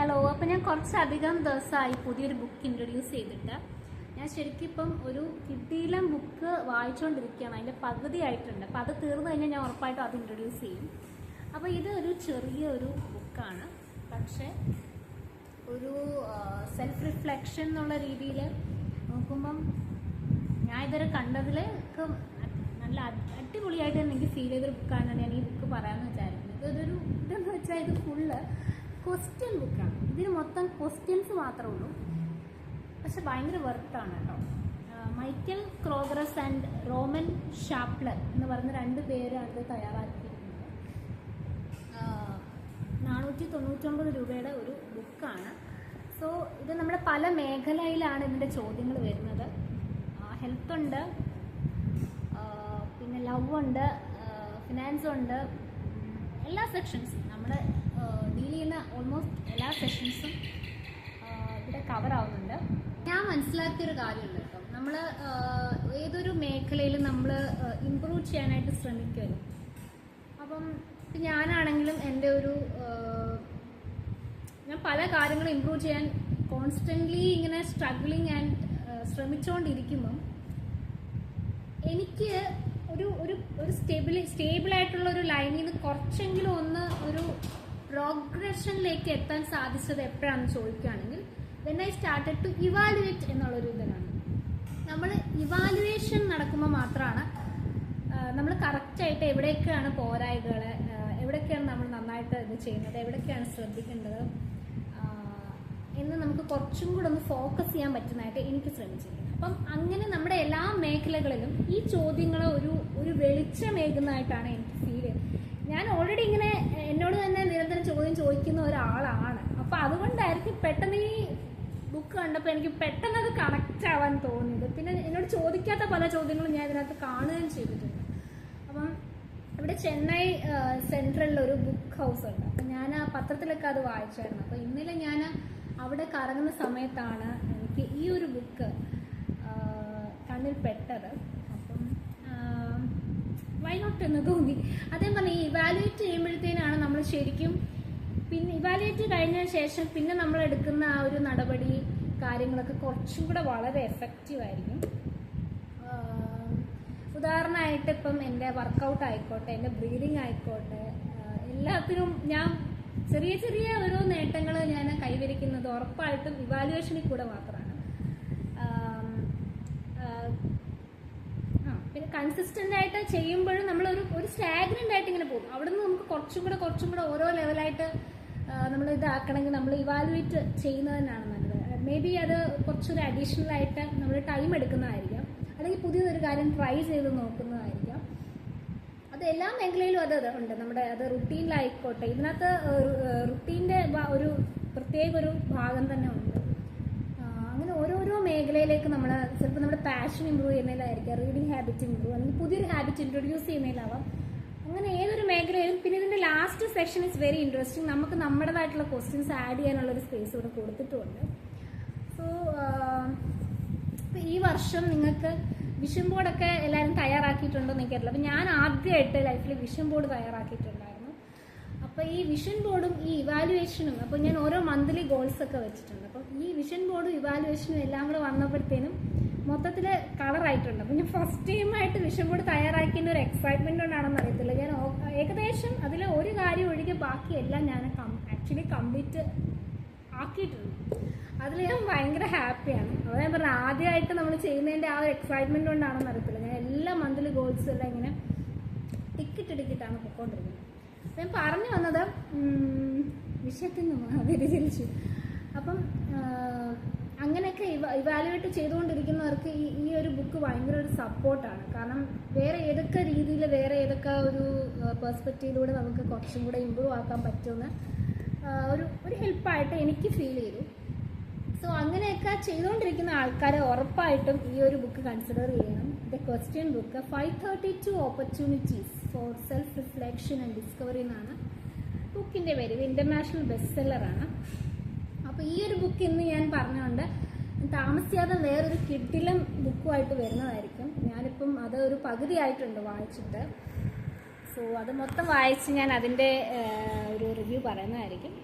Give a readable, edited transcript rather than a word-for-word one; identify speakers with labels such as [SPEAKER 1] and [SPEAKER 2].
[SPEAKER 1] Hello. അപ്പം ഞാൻ കുറച്ചധികം ദിവസമായി പുതിയൊരു ബുക്ക് ഇൻട്രൊഡ്യൂസ് ചെയ്തിട്ട്. ഞാൻ ശരിക്കും ഇപ്പം ഒരു കിട്ടിയിലം ബുക്ക് വായിച്ചുകൊണ്ടിരിക്കുകയാണ്. അതിൻ്റെ പകുതി ആയിട്ടുണ്ട്. അപ്പം അത് തീർന്നു കഴിഞ്ഞാൽ ഞാൻ ഉറപ്പായിട്ടും അത് ഇൻട്രൊഡ്യൂസ് ചെയ്യും. അപ്പോൾ ഇത് ഒരു ചെറിയൊരു ബുക്കാണ്, പക്ഷേ ഒരു സെൽഫ് റിഫ്ലക്ഷൻ എന്നുള്ള രീതിയിൽ നോക്കുമ്പം ഞാൻ ഇതുവരെ കണ്ടതിൽ നല്ല അടിപൊളിയായിട്ട് തന്നെ എനിക്ക് ഫീൽ ചെയ്തൊരു ബുക്കാണ് ഞാൻ ഈ ബുക്ക് പറയാമെന്ന് വിചാരിക്കുന്നത്. ഇതെന്ന് വെച്ചാൽ ഇത് ഫുള്ള് ക്വസ്റ്റ്യൻ ബുക്കാണ്. ഇതിന് മൊത്തം ക്വസ്റ്റ്യൻസ് മാത്രമേ ഉള്ളൂ, പക്ഷെ ഭയങ്കര വെർത്താണ് കേട്ടോ. മൈക്കൽ ക്രോഗ്രസ് ആൻഡ് റോമൻ ഷാപ്ലർ എന്ന് പറഞ്ഞ 2 പേരാണ് ഇത് തയ്യാറാക്കിയിരിക്കുന്നത്. 499 രൂപയുടെ ഒരു ബുക്കാണ്. സോ ഇത് നമ്മുടെ പല മേഖലയിലാണ് ഇതിൻ്റെ ചോദ്യങ്ങൾ വരുന്നത്. ഹെൽത്ത് ഉണ്ട്, പിന്നെ ലവ് ഉണ്ട്, ഫിനാൻസ് ഉണ്ട്, എല്ലാ സെക്ഷൻസും നമ്മൾ ഡീൽ ചെയ്യുന്ന ഓൾമോസ്റ്റ് എല്ലാ സെഷൻസും ഇവിടെ കവർ ആവുന്നുണ്ട്. ഞാൻ മനസ്സിലാക്കിയൊരു കാര്യമുണ്ട് കേട്ടോ, നമ്മൾ ഏതൊരു മേഖലയിലും നമ്മൾ ഇമ്പ്രൂവ് ചെയ്യാനായിട്ട് ശ്രമിക്കുമല്ലോ. അപ്പം ഞാനാണെങ്കിലും എൻ്റെ ഞാൻ പല കാര്യങ്ങളും ഇമ്പ്രൂവ് ചെയ്യാൻ കോൺസ്റ്റൻ്റ്ലി ഇങ്ങനെ സ്ട്രഗ്ലിങ് ആൻഡ് ശ്രമിച്ചുകൊണ്ടിരിക്കുമ്പം എനിക്ക് ഒരു സ്റ്റേബിളായിട്ടുള്ള ഒരു ലൈനിൽ നിന്ന് കുറച്ചെങ്കിലും ഒരു പ്രോഗ്രഷനിലേക്ക് എത്താൻ സാധിച്ചത് എപ്പോഴാണെന്ന് ചോദിക്കുകയാണെങ്കിൽ when I started to evaluate എന്നുള്ളൊരു ഇതിലാണ്. നമ്മൾ ഇവാലുവേഷൻ നടക്കുമ്പോൾ മാത്രമാണ് നമ്മൾ കറക്റ്റായിട്ട് എവിടെയൊക്കെയാണ് പോരായ്മകൾ, എവിടെയൊക്കെയാണ് നമ്മൾ നന്നായിട്ട് ഇത് ചെയ്യുന്നത്, എവിടെയൊക്കെയാണ് ശ്രദ്ധിക്കേണ്ടത് എന്ന് നമുക്ക് കുറച്ചും കൂടെ ഒന്ന് ഫോക്കസ് ചെയ്യാൻ പറ്റുന്നതായിട്ട് എനിക്ക് ശ്രമിച്ചിരിക്കുന്നത്. അപ്പം അങ്ങനെ നമ്മുടെ എല്ലാ മേഖലകളിലും ഈ ചോദ്യങ്ങൾ ഒരു വെളിച്ചമേകുന്നതായിട്ടാണ് എനിക്ക് ഫീൽ ചെയ്യുന്നത്. ഞാൻ ഓൾറെഡി ഇങ്ങനെ എന്നോട് തന്നെ നിരന്തരം ചോദ്യം ചോദിക്കുന്ന ഒരാളാണ്. അപ്പം അതുകൊണ്ടായിരിക്കും പെട്ടെന്ന് ഈ ബുക്ക് കണ്ടപ്പോൾ എനിക്ക് പെട്ടെന്ന് അത് കണക്റ്റ് ആവാൻ തോന്നിയത്. പിന്നെ എന്നോട് ചോദിക്കാത്ത പല ചോദ്യങ്ങളും ഞാൻ ഇതിനകത്ത് കാണുകയും ചെയ്തിട്ടുണ്ട്. അപ്പം ഇവിടെ ചെന്നൈ സെൻട്രലിലൊരു ബുക്ക് ഹൗസ് ഉണ്ട്. അപ്പം ഞാൻ ആ പത്രത്തിലൊക്കെ അത് വായിച്ചായിരുന്നു. അപ്പോൾ ഇന്നലെ ഞാൻ അവിടെ കറങ്ങുന്ന സമയത്താണ് എനിക്ക് ഈ ഒരു ബുക്ക് കണ്ണിൽ പെട്ടത്. അപ്പം വൈ നോട്ട് എന്ന് തോന്നി. അതേ പറഞ്ഞ ഈ ഇവാലുവേറ്റ് ചെയ്യുമ്പോഴത്തേനാണ് നമ്മൾ ശരിക്കും പിന്നെ ഇവാലുവേറ്റ് കഴിഞ്ഞ ശേഷം പിന്നെ നമ്മൾ എടുക്കുന്ന ആ ഒരു നടപടി കാര്യങ്ങളൊക്കെ കുറച്ചും കൂടെ വളരെ എഫക്റ്റീവായിരിക്കും. ഉദാഹരണമായിട്ട് ഇപ്പം എൻ്റെ വർക്കൗട്ട് ആയിക്കോട്ടെ, എൻ്റെ ബ്രീതിങ് ആയിക്കോട്ടെ, എല്ലാത്തിനും ഞാൻ ചെറിയ ഓരോ നേട്ടങ്ങൾ ഞാൻ കൈവരിക്കുന്നത് ഉറപ്പായിട്ടും ഇവാലുവേഷനിൽ കൂടെ മാത്രമാണ്. പിന്നെ കൺസിസ്റ്റൻ്റ് ആയിട്ട് ചെയ്യുമ്പോഴും നമ്മൾ ഒരു സ്റ്റാഗ്നൻ്റ് ആയിട്ട് ഇങ്ങനെ പോകും. അവിടെ നിന്ന് നമുക്ക് കുറച്ചും കൂടെ ഓരോ ലെവലായിട്ട് നമ്മൾ ഇതാക്കണമെങ്കിൽ നമ്മൾ ഇവാലുവേറ്റ് ചെയ്യുന്നത് തന്നെയാണ് നല്ലത്. മേ ബി അത് കുറച്ചൊരു അഡീഷണൽ ആയിട്ട് നമ്മൾ ടൈം എടുക്കുന്നതായിരിക്കാം, അല്ലെങ്കിൽ പുതിയൊരു കാര്യം ട്രൈ ചെയ്ത് നോക്കുന്നതായിരിക്കാം. അത് എല്ലാ മേഖലയിലും അത് ഉണ്ട്. നമ്മുടെ അത് റുട്ടീനിലായിക്കോട്ടെ, ഇതിനകത്ത് റുട്ടീൻ്റെ ഒരു പ്രത്യേക ഒരു ഭാഗം തന്നെ ഉണ്ട്. അങ്ങനെ ഓരോരോ മേഖലയിലേക്ക് നമ്മൾ ചിലപ്പോൾ നമ്മുടെ പാഷൻ ഇമ്പ്രൂവ് ചെയ്യുന്നതിലായിരിക്കാം, റീഡിങ് ഹാബിറ്റ് ഇമ്പ്രൂവ്, അല്ലെങ്കിൽ പുതിയൊരു ഹാബിറ്റ് ഇൻട്രൊഡ്യൂസ് ചെയ്യുന്നതിലാവാം. അങ്ങനെ ഏതൊരു മേഖലയിലും. പിന്നെ ഇതിൻ്റെ last section is very interesting. നമുക്ക് നമ്മുടേതായിട്ടുള്ള ക്വസ്റ്റ്യൻസ് ആഡ് ചെയ്യാനുള്ളൊരു സ്പേസ് ഇവിടെ കൊടുത്തിട്ടുമുണ്ട്. സോ ഈ വർഷം നിങ്ങൾക്ക് വിഷൻ ബോർഡൊക്കെ എല്ലാവരും തയ്യാറാക്കിയിട്ടുണ്ടോ എന്ന് എനിക്കറിയില്ല. അപ്പം ഞാൻ ആദ്യമായിട്ട് ലൈഫിൽ വിഷൻ ബോർഡ് തയ്യാറാക്കിയിട്ടുണ്ടായിരുന്നു. അപ്പോൾ ഈ വിഷൻ ബോർഡും ഈ ഇവാലുവേഷനും, അപ്പോൾ ഞാൻ ഓരോ മന്ത്ലി ഗോൾസ് ഒക്കെ വെച്ചിട്ടുണ്ട്. അപ്പം ഈ വിഷൻ ബോർഡും ഇവാലുവേഷനും എല്ലാം കൂടെ വന്നപ്പോഴത്തേനും മൊത്തത്തിൽ കളറായിട്ടുണ്ട്. അപ്പം ഞാൻ ഫസ്റ്റ് ടൈമായിട്ട് വിഷൻ ബോർഡ് തയ്യാറാക്കിയതിൻ്റെ ഒരു എക്സൈറ്റ്മെൻറ്റ് കൊണ്ടാണെന്ന് അറിയത്തില്ല. ഞാൻ ഏകദേശം അതിൽ ഒരു കാര്യം ഒഴികെ ബാക്കിയെല്ലാം ഞാൻ ആക്ച്വലി കംപ്ലീറ്റ് ആക്കിയിട്ടുണ്ട്. അതിൽ ഞാൻ ഭയങ്കര ഹാപ്പിയാണ്. അത് ഞാൻ പറഞ്ഞത് ആദ്യമായിട്ട് നമ്മൾ ചെയ്യുന്നതിൻ്റെ ആ ഒരു എക്സൈറ്റ്മെൻറ്റ് കൊണ്ടാണെന്ന് അറിയത്തില്ല. ഞാൻ എല്ലാ മന്ത്ലി ഗോൾസും എല്ലാം ഇങ്ങനെ ടിക്കറ്റാണ് പൊയ്ക്കൊണ്ടിരിക്കുന്നത്. ഞാൻ പറഞ്ഞു വന്നത് വിഷയത്തിൽ നിന്ന് വ്യതിചലിച്ചു. അപ്പം അങ്ങനെയൊക്കെ ഇവാലുവേറ്റ് ചെയ്തുകൊണ്ടിരിക്കുന്നവർക്ക് ഈ ഒരു ബുക്ക് ഭയങ്കര ഒരു സപ്പോർട്ടാണ്. കാരണം വേറെ ഏതൊക്കെ രീതിയിൽ വേറെ ഏതൊക്കെ ഒരു പെർസ്പെക്റ്റീവിലൂടെ നമുക്ക് കുറച്ചും കൂടെ ഇമ്പ്രൂവ് ആക്കാൻ പറ്റുമെന്ന് ഒരു ഹെൽപ്പായിട്ട് എനിക്ക് ഫീൽ ചെയ്തു. സോ അങ്ങനെയൊക്കെ ചെയ്തുകൊണ്ടിരിക്കുന്ന ആൾക്കാരെ ഉറപ്പായിട്ടും ഈ ഒരു ബുക്ക് കൺസിഡർ ചെയ്യണം. The question book 532 opportunities for self reflection and discovery എന്നാണ് ബുക്കിൻ്റെ പേര്. ഇൻ്റർനാഷണൽ ബെസ്റ്റ് സെല്ലറാണ്. അപ്പോൾ ഈ ഒരു ബുക്ക് ഇന്ന് ഞാൻ പറഞ്ഞുകൊണ്ട് താമസിയാതെ വേറൊരു കിഡിലും ബുക്കുമായിട്ട് വരുന്നതായിരിക്കും. ഞാനിപ്പം അത് ഒരു പകുതി ആയിട്ടുണ്ട് വായിച്ചിട്ട്. സോ അത് മൊത്തം വായിച്ച് ഞാൻ അതിൻ്റെ ഒരു റിവ്യൂ പറയുന്നതായിരിക്കും.